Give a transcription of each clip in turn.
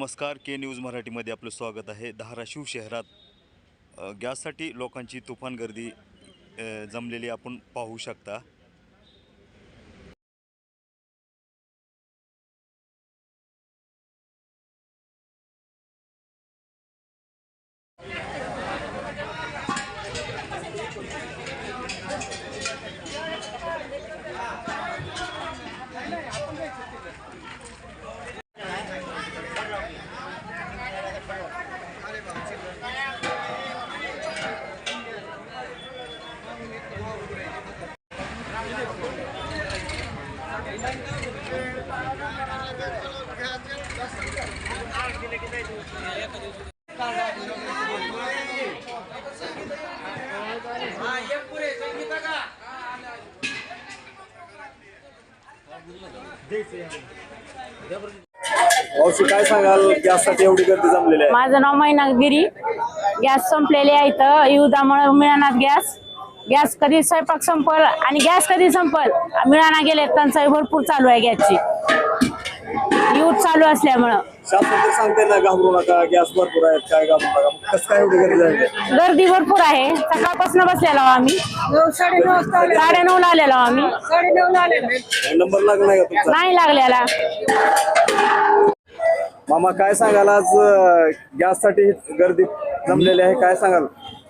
नमस्कार, के न्यूज मराठीमध्ये आपलं स्वागत आहे। धाराशिव शहरात गॅससाठी लोकांची तुफान गर्दी जमलेली आपण पाहू शकता। औषध काय सांगाल, गॅससाठी एवढी गर्दी जमलेली आहे? माझं नाव मैनागिरी। गॅस संपलेले आहे इथं, युद्धामुळे मिळणार गॅस। गॅस कधी स्वयंपाक संपल आणि गॅस कधी संपल मिळाना गेले, टंचाई भरपूर चालू आहे गॅसची, युद्ध चालू असल्यामुळं। शासन तर सांगते ना घाबरू नका, गॅस भरपूर आहेत, काय घाबरू नका, कसं काय एवढी गर्दी झाली? गर्दी भरपूर आहे, सकाळपासून बसलेलो आम्ही, 9:30 आलेलो आम्ही। 9:30 आलेलो, नंबर लागला नाही का तुमचा? नाही लागलेला। मामा काय सांगाल, आज गॅससाठी गर्दी जमलेली आहे, काय सांगाल?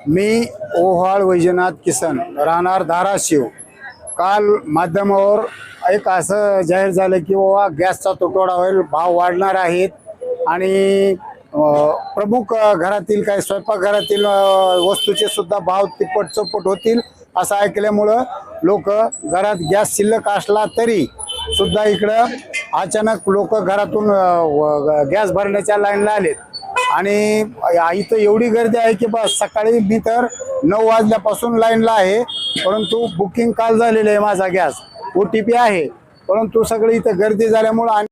मी ओव्हाळ वैजनाथ किसन, राहणार धाराशिव। काल माध्यमावर एक असं जाहीर झालं की बाबा गॅसचा तुटवडा होईल, भाव वाढणार आहेत आणि प्रमुख घरातील काही स्वयंपाकघरातील वस्तूचे सुद्धा भाव तिप्पट चौपट होतील असं ऐकल्यामुळं लोक घरात गॅस शिल्लक असला तरी सुद्धा इकडं अचानक लोक घरातून गॅस भरण्याच्या लाईनला आलेत आणि इथं एवढी गर्दी आहे की बस सकाळी मी तर 9 वाजल्यापासून लाईनला आहे, परंतु बुकिंग काल झालेलं आहे, माझा गॅस OTP आहे, परंतु सगळी इथं गर्दी झाल्यामुळं